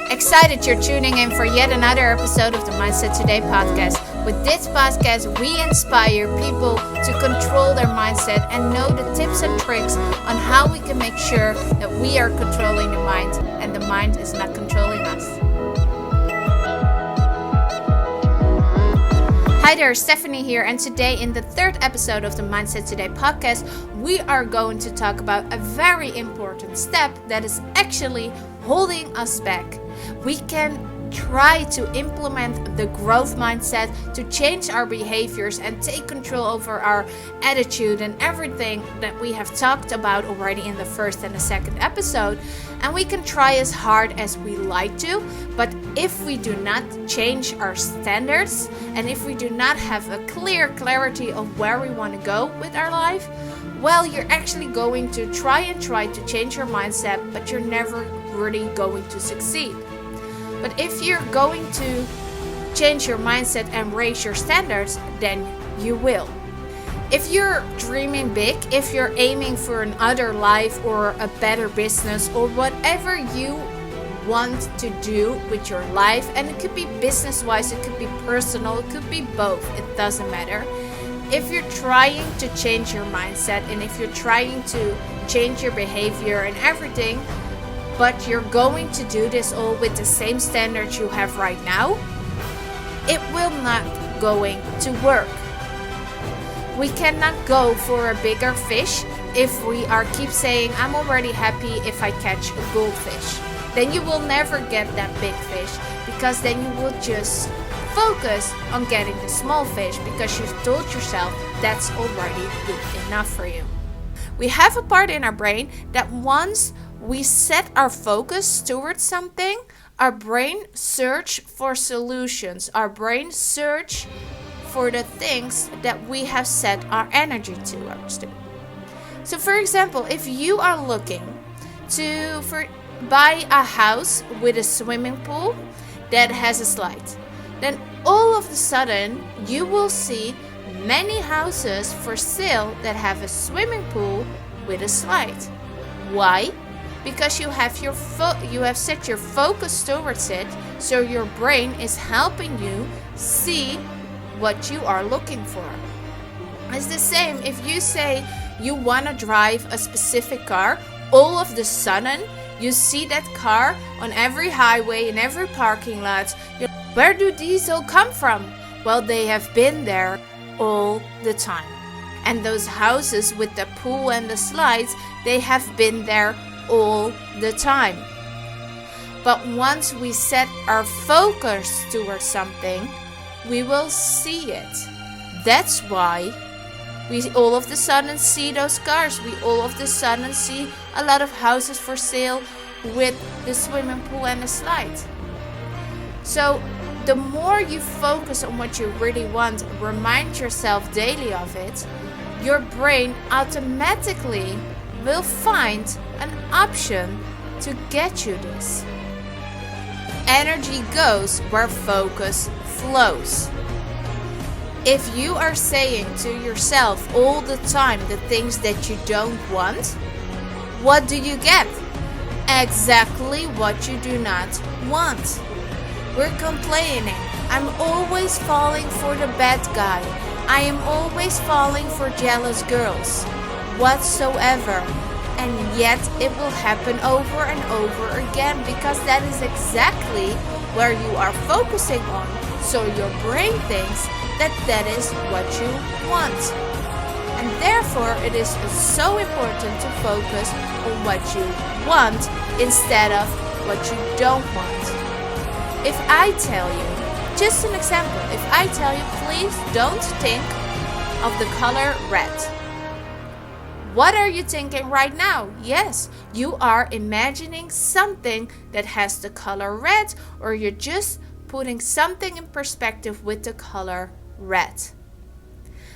Excited you're tuning in for yet another episode of the Mindset Today podcast. With this podcast, we inspire people to control their mindset and know the tips and tricks on how we can make sure that we are controlling the mind and the mind is not controlling us. Hi there, Stephanie here, and today in the third episode of the Mindset Today podcast, we are going to talk about a very important step that is actually holding us back. We can try to implement the growth mindset to change our behaviors and take control over our attitude and everything that we have talked about already in the first and the second episode. And we can try as hard as we like to, but if we do not change our standards and if we do not have a clear clarity of where we want to go with our life, well, you're actually going to try to change your mindset, but you're never really going to succeed. But if you're going to change your mindset and raise your standards, then you will. If you're dreaming big, if you're aiming for another life or a better business or whatever you want to do with your life, and it could be business-wise, it could be personal, it could be both, it doesn't matter. If you're trying to change your mindset and if you're trying to change your behavior and everything, but you're going to do this all with the same standards you have right now, it will not going to work. We cannot go for a bigger fish if we keep saying, I'm already happy if I catch a goldfish. Then you will never get that big fish, because then you will just focus on getting the small fish because you've told yourself that's already good enough for you. We have a part in our brain that once we set our focus towards something, our brain search for solutions. Our brain search for the things that we have set our energy towards. So for example, if you are looking to buy a house with a swimming pool that has a slide, then all of a sudden you will see many houses for sale that have a swimming pool with a slide. Why? Because you have set your focus towards it, so your brain is helping you see what you are looking for. It's the same if you say you want to drive a specific car, all of the sudden you see that car on every highway, in every parking lot. Where do these all come from? Well, they have been there all the time. And those houses with the pool and the slides, they have been there all the time. But once we set our focus towards something, we will see it. That's why we all of a sudden see those cars. We all of a sudden see a lot of houses for sale with the swimming pool and the slide. So the more you focus on what you really want, remind yourself daily of it, your brain automatically will find an option to get you this. Energy goes where focus flows. If you are saying to yourself all the time the things that you don't want, what do you get? Exactly what you do not want. We're complaining. I'm always falling for the bad guy. I am always falling for jealous girls. Whatsoever. And yet it will happen over and over again, because that is exactly where you are focusing on. So your brain thinks that is what you want. And therefore it is so important to focus on what you want instead of what you don't want. If I tell you, just an example, if I tell you, please don't think of the color red. What are you thinking right now? Yes, you are imagining something that has the color red, or you're just putting something in perspective with the color red.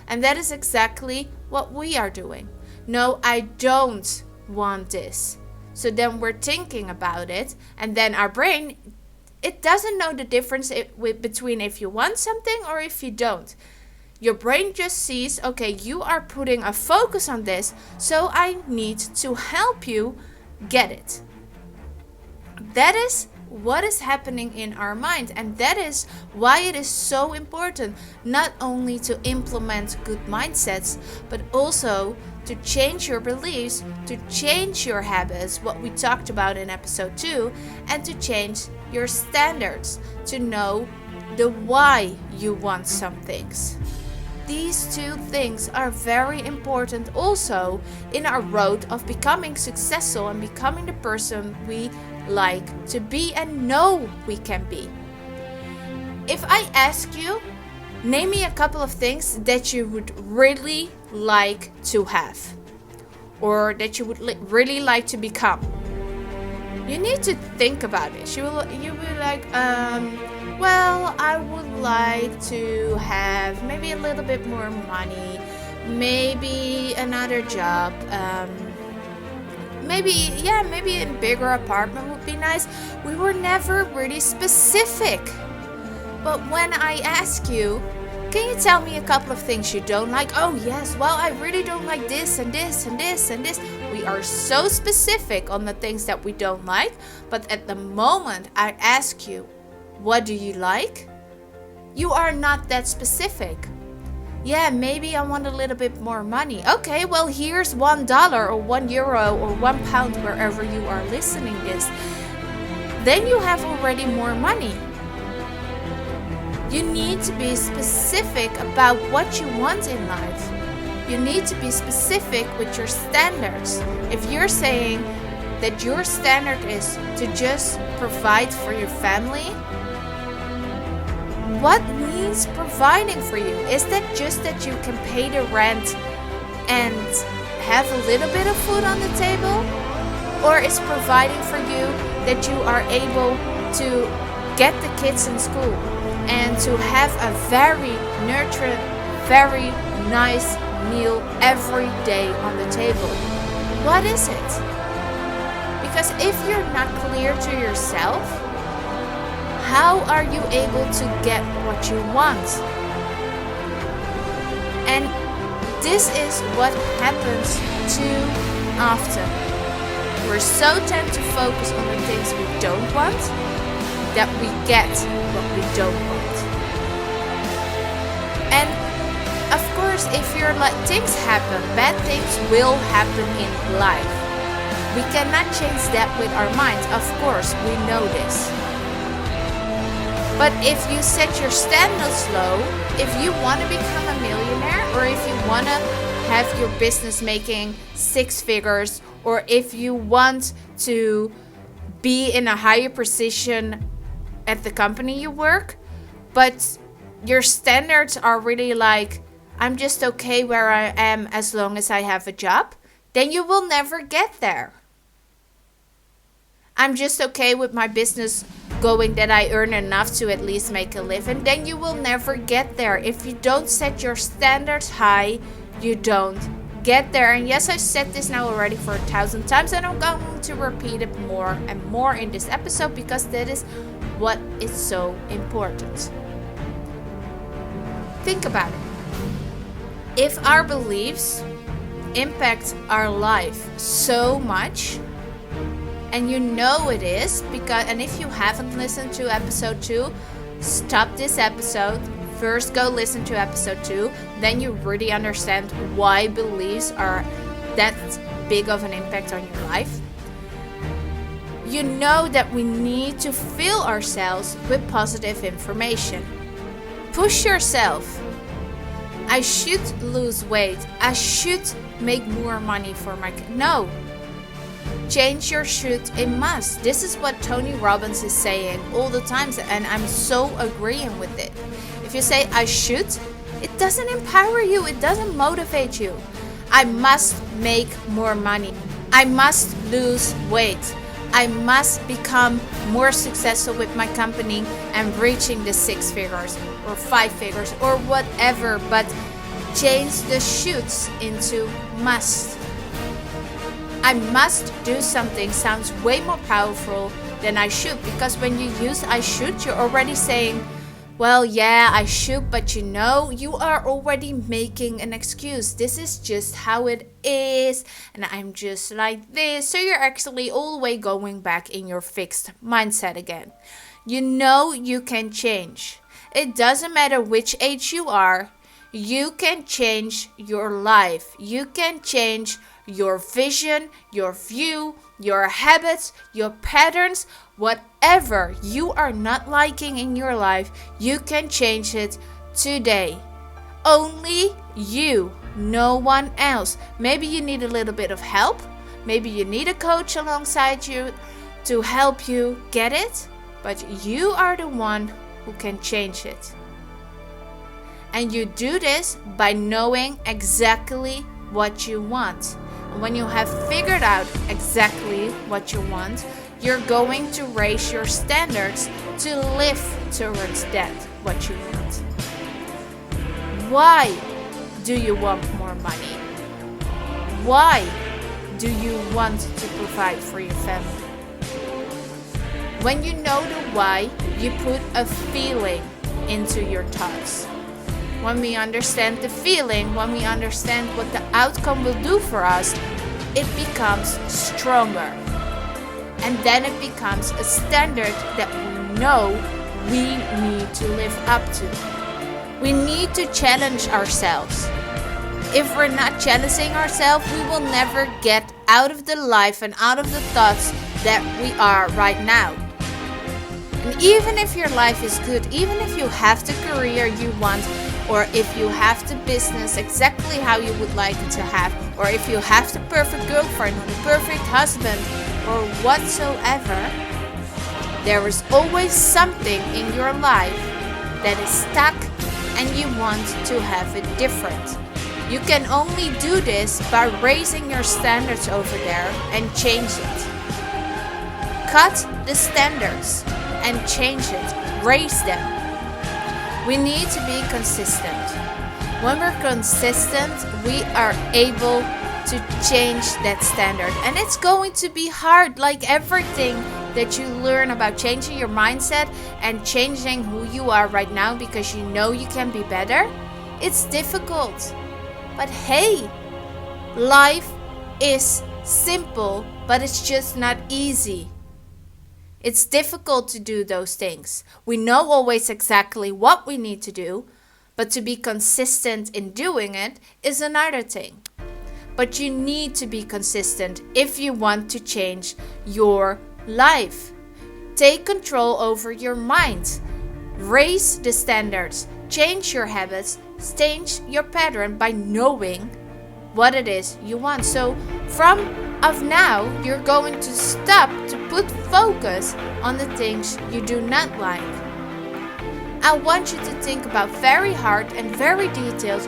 And that is exactly what we are doing. No, I don't want this. So then we're thinking about it, and then our brain, it doesn't know the difference between if you want something or if you don't. Your brain just sees, okay, you are putting a focus on this, so I need to help you get it. That is what is happening in our mind. And that is why it is so important not only to implement good mindsets, but also to change your beliefs, to change your habits, what we talked about in episode 2, and to change your standards, to know the why you want some things. These two things are very important also in our road of becoming successful and becoming the person we like to be and know we can be. If I ask you, name me a couple of things that you would really like to have, or that you would really like to become. You need to think about it. You will be like, well, I would like to have maybe a little bit more money, maybe another job, maybe a bigger apartment would be nice. We were never really specific. But when I ask you, can you tell me a couple of things you don't like? Oh yes, well, I really don't like this and this and this and this. We are so specific on the things that we don't like. But at the moment I ask you, what do you like? You are not that specific. Yeah, maybe I want a little bit more money. Okay, well, here's $1 or €1 or £1 wherever you are listening this. Then you have already more money. You need to be specific about what you want in life. You need to be specific with your standards. If you're saying that your standard is to just provide for your family, what means providing for you? Is that just that you can pay the rent and have a little bit of food on the table? Or is providing for you that you are able to get the kids in school and to have a very nurturing, very nice meal every day on the table? What is it? Because if you're not clear to yourself, how are you able to get what you want? And this is what happens too often. We're so tend to focus on the things we don't want that we get what we don't want. And of course, if you're like, things happen, bad things will happen in life. We cannot change that with our minds. Of course, we know this. But if you set your standards low, if you want to become a millionaire, or if you want to have your business making 6 figures, or if you want to be in a higher position at the company you work, but your standards are really like, I'm just okay where I am as long as I have a job, then you will never get there. I'm just okay with my business going that I earn enough to at least make a living, then you will never get there. If you don't set your standards high, you don't get there. And yes, I said this now already for 1,000 times, and I'm going to repeat it more and more in this episode because that is what is so important. Think about it. If our beliefs impact our life so much, and you know it is, because, and if you haven't listened to episode 2, stop this episode. First go listen to episode 2, then you really understand why beliefs are that big of an impact on your life. You know that we need to fill ourselves with positive information. Push yourself. I should lose weight. I should make more money for my kids. No. Change your should in must. This is what Tony Robbins is saying all the time, and I'm so agreeing with it. If you say I should, it doesn't empower you, it doesn't motivate you. I must make more money. I must lose weight. I must become more successful with my company and reaching the 6 figures or 5 figures or whatever, but change the shoulds into must. I must do something sounds way more powerful than I should, because when you use I should, you're already saying, Well, yeah, I should, but you are already making an excuse. This is just how it is, and I'm just like this. So you're actually all the way going back in your fixed mindset again. You can change. It doesn't matter which age you are. You can change your life. You can change your vision, your view, your habits, your patterns, whatever you are not liking in your life, you can change it today. Only you, no one else. Maybe you need a little bit of help. Maybe you need a coach alongside you to help you get it, but you are the one who can change it. And you do this by knowing exactly what you want. And when you have figured out exactly what you want, you're going to raise your standards to live towards that, what you want. Why do you want more money? Why do you want to provide for your family? When you know the why, you put a feeling into your thoughts. When we understand the feeling, when we understand what the outcome will do for us, it becomes stronger. And then it becomes a standard that we know we need to live up to. We need to challenge ourselves. If we're not challenging ourselves, we will never get out of the life and out of the thoughts that we are right now. And even if your life is good, even if you have the career you want, or if you have the business exactly how you would like it to have, or if you have the perfect girlfriend or the perfect husband or whatsoever, there is always something in your life that is stuck and you want to have it different. You can only do this by raising your standards over there and change it. Cut the standards and change it. Raise them. We need to be consistent. When we're consistent, we are able to change that standard. And it's going to be hard, like everything that you learn about changing your mindset and changing who you are right now because you know you can be better. It's difficult. But hey, life is simple, but it's just not easy. It's difficult to do those things. We know always exactly what we need to do, but to be consistent in doing it is another thing. But you need to be consistent if you want to change your life. Take control over your mind. Raise the standards. Change your habits. Change your pattern by knowing what it is you want. So from now, you're going to stop to put focus on the things you do not like. I want you to think about very hard and very detailed,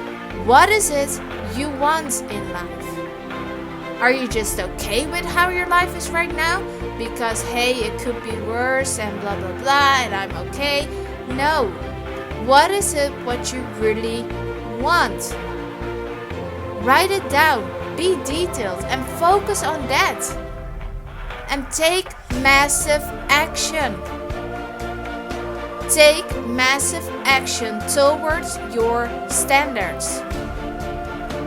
what is it you want in life? Are you just okay with how your life is right now? Because hey, it could be worse and blah blah blah and I'm okay. No. What is it what you really want? Write it down. Be detailed and focus on that. And take massive action. Take massive action towards your standards.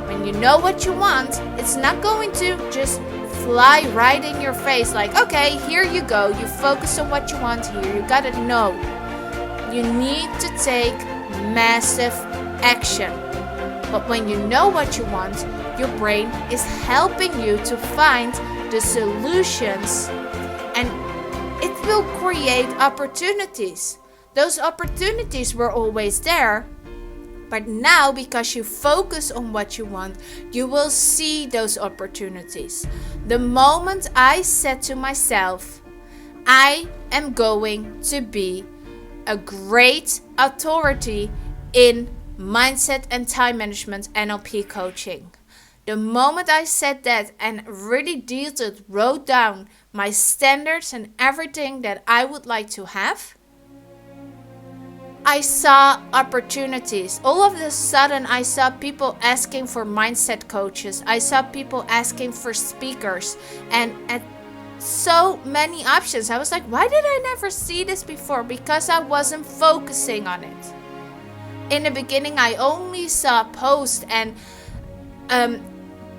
When you know what you want, it's not going to just fly right in your face like, okay, here you go. You focus on what you want here. You got it. No. You need to take massive action. But when you know what you want, your brain is helping you to find the solutions and it will create opportunities. Those opportunities were always there, but now because you focus on what you want, you will see those opportunities. The moment I said to myself, I am going to be a great authority in mindset and time management NLP coaching. The moment I said that and really detailed, wrote down my standards and everything that I would like to have, I saw opportunities. All of a sudden, I saw people asking for mindset coaches. I saw people asking for speakers. And at so many options. I was like, why did I never see this before? Because I wasn't focusing on it. In the beginning, I only saw posts and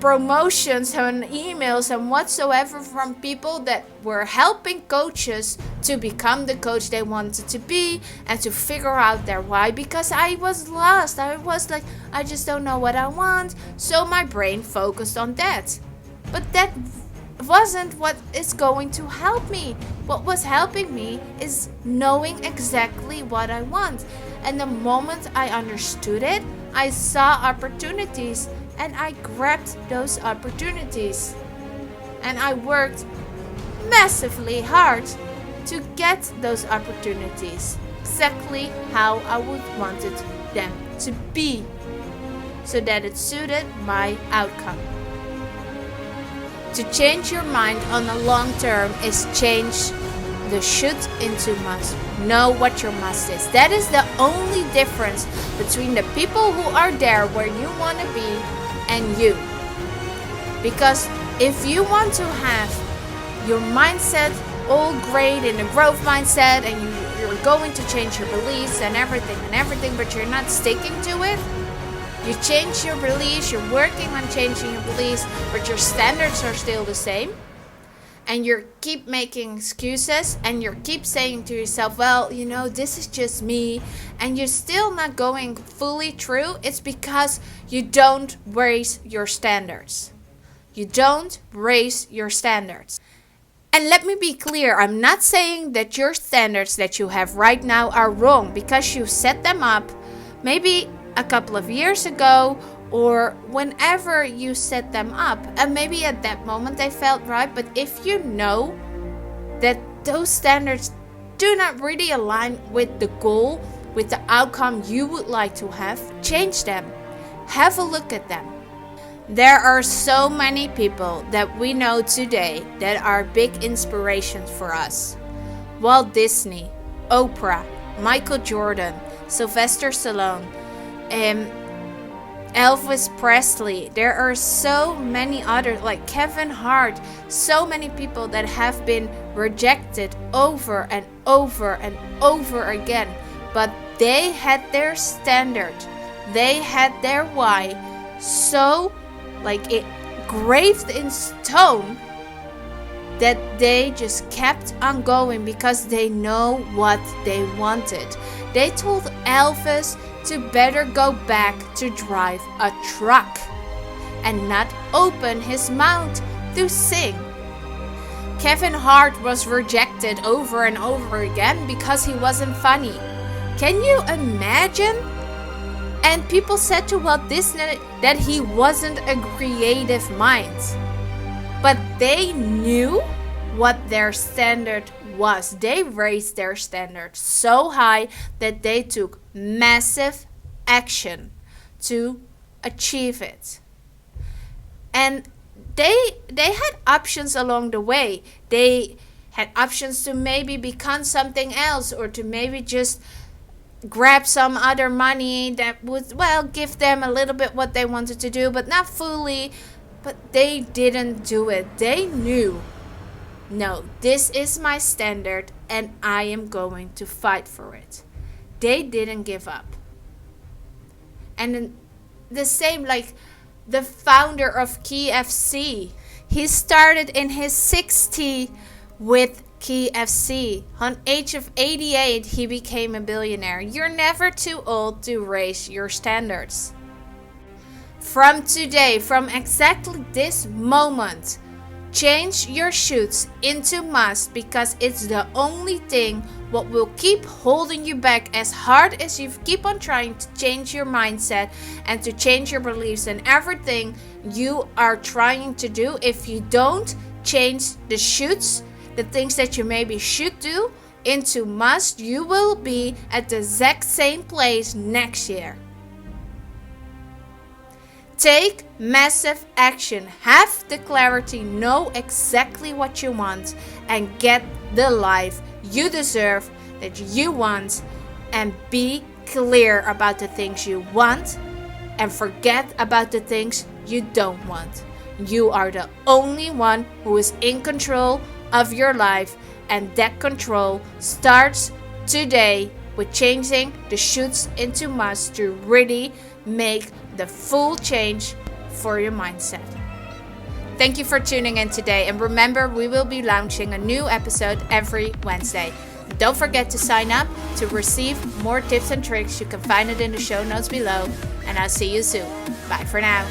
promotions and emails and whatsoever from people that were helping coaches to become the coach they wanted to be and to figure out their why, because I was lost. I was like, I just don't know what I want. So my brain focused on that. But that wasn't what is going to help me. What was helping me is knowing exactly what I want. And the moment I understood it, I saw opportunities and I grabbed those opportunities. And I worked massively hard to get those opportunities exactly how I would wanted them to be, so that it suited my outcome. To change your mind on the long term is change the should into must. Know what your must is. That is the only difference between the people who are there where you want to be and you. Because if you want to have your mindset all great in a growth mindset and you're going to change your beliefs and everything, but you're not sticking to it, you change your beliefs, you're working on changing your beliefs, but your standards are still the same, and you keep making excuses and you keep saying to yourself, well, this is just me, and you're still not going fully through, it's because you don't raise your standards. You don't raise your standards. And let me be clear, I'm not saying that your standards that you have right now are wrong because you set them up maybe a couple of years ago or whenever you set them up, and maybe at that moment they felt right. But if you know that those standards do not really align with the goal, with the outcome you would like to have, change them. Have a look at them. There are so many people that we know today that are big inspirations for us. Walt Disney, Oprah, Michael Jordan, Sylvester Stallone, Elvis Presley. There are so many others, like Kevin Hart, so many people that have been rejected over and over and over again. But they had their standard. They had their why. So it graved in stone that they just kept on going because they know what they wanted. They told Elvis to better go back to drive a truck and not open his mouth to sing. Kevin Hart was rejected over and over again because he wasn't funny. Can you imagine? And people said to Walt Disney that he wasn't a creative mind. But they knew what their standard was. They raised their standard so high that they took massive action to achieve it. And they had options along the way. They had options to maybe become something else, or to maybe just grab some other money that would, give them a little bit what they wanted to do, but not fully. But they didn't do it. They knew, no, this is my standard and I am going to fight for it. They didn't give up. And then the same, like the founder of KFC, he started in his 60s with KFC. On age of 88, he became a billionaire. You're never too old to raise your standards. From today, from exactly this moment, change your shoulds into must, because it's the only thing what will keep holding you back as hard as you keep on trying to change your mindset and to change your beliefs and everything you are trying to do. If you don't change the shoulds, the things that you maybe should do, into must, you will be at the exact same place next year. Take massive action. Have the clarity, know exactly what you want, and get the life you deserve, that you want, and be clear about the things you want and forget about the things you don't want. You are the only one who is in control of your life, and that control starts today with changing the shoulds into musts to really make the full change for your mindset. Thank you for tuning in today, and remember, we will be launching a new episode every Wednesday. Don't forget to sign up to receive more tips and tricks. You can find it in the show notes below, and I'll see you soon. Bye for now.